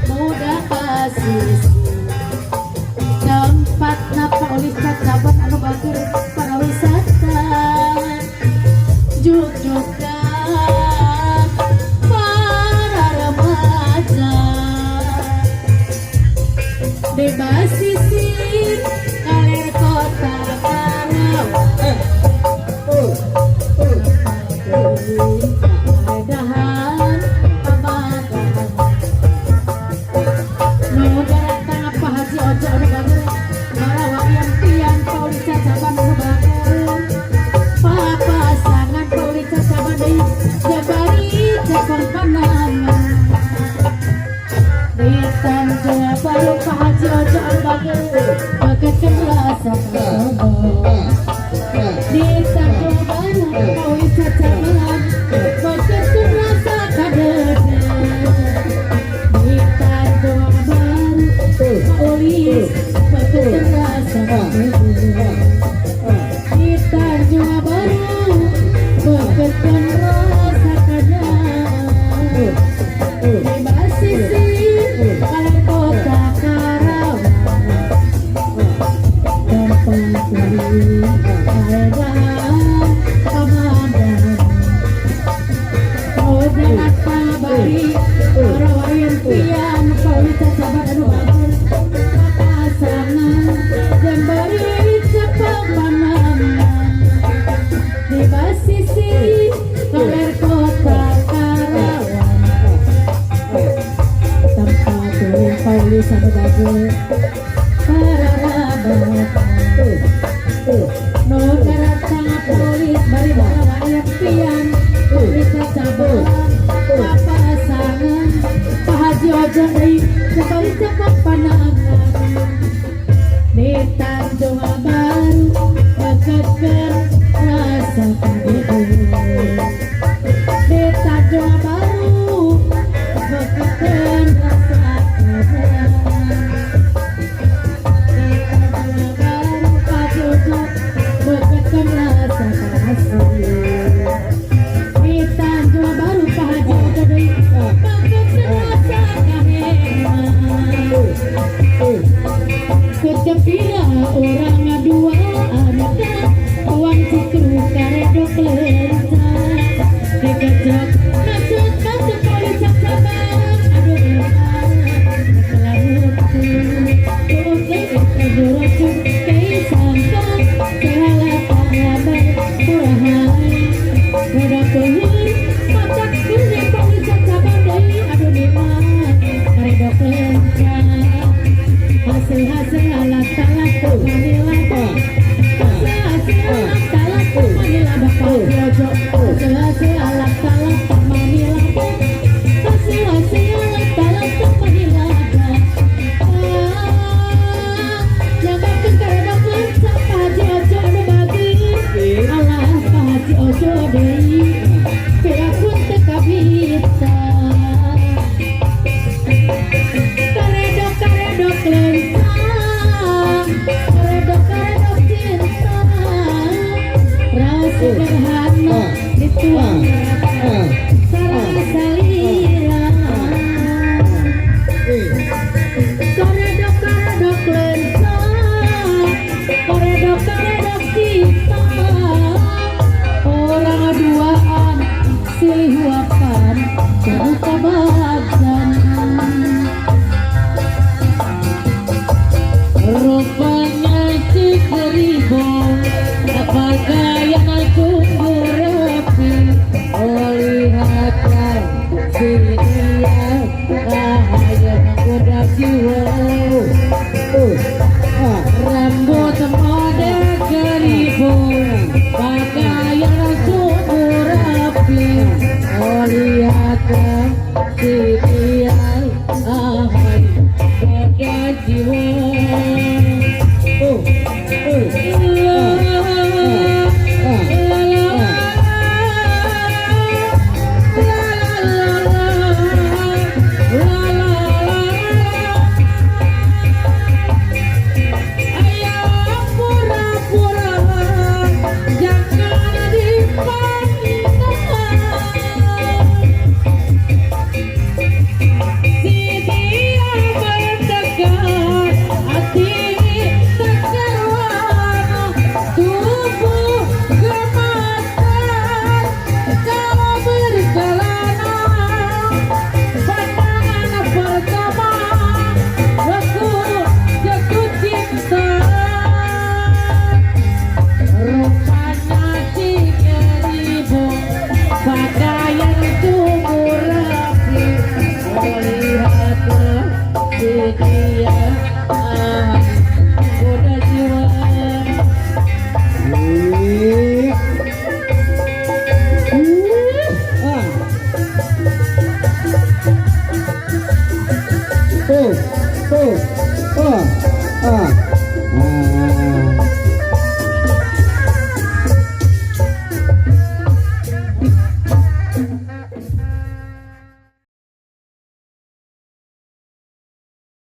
mudah kasih tempat napa ulikat sahabat anu bager para wisata juga para remaja di basisir kaler kota Karawang keadahan pemadahan nudaran tangap Pak Haji Ojo anu bager Karawang yang pian pauli cacaban anu bager papasangan pauli cacaban deui jabari jakong panangan di Tanjung Baru Pak Haji Ojo anu bager bekeun rasa di Tanjung Baru pauli cacaban bekeun rasa kadede di Tanjung Baru pauli bekeun rasa kadede di Tanjung Baru bekeun rasa kadede di basisir kaler kota Karawang tempat beli keadaan pemadahan mudarat tabari Karawang yang pian pauli cacaban anu bager papasangan jembari cepeng panangan di basisir kaler kota Karawang tempat beli pauli anu bager para rabatan nudarat tangap polis bari Karawang yang pian pauli cacaban papasangan Pak Haji Ojo deui jabari cepeng panangan di Tanjung Baru bekeun rasa kadede di Tanjung Baru bekeun rasa kadede di Tanjung Baru Pak Haji Ojo bekeun rasa kasih di Tanjung Baru Pak Haji Ojo deui bekeun rasa kaheman kecepira orang ngaduaan uang cikru karedok lenca dikejak masuk masuk polis cacaban aduh selamutu oke kejoroku keisangkan kehalatan labar kurahai udah keluar macak kuning polis cacaban deui aduh dimana karedok lenca hasil alat talat manila hasil alat talat manila bakal jojo hasil alat talat manila hasil alat talat manila yang bakal karedok lenca Pak Haji Ojo anu bager alah Pak Haji Ojo deui pirakun teu kabita karedok lenca karedok cinta rasa sederhana dituang sarang salira karedok lenca karedok cinta orang duaan silih wapan jangan kabagsan rupanya cikeribong apakah yang aku rapi lihatlah si dia bahaya udah jiwa rambut mode keribong pakaian aku rapi lihatlah si dia bahaya udah jiwa tuh, tuh, ah, ah.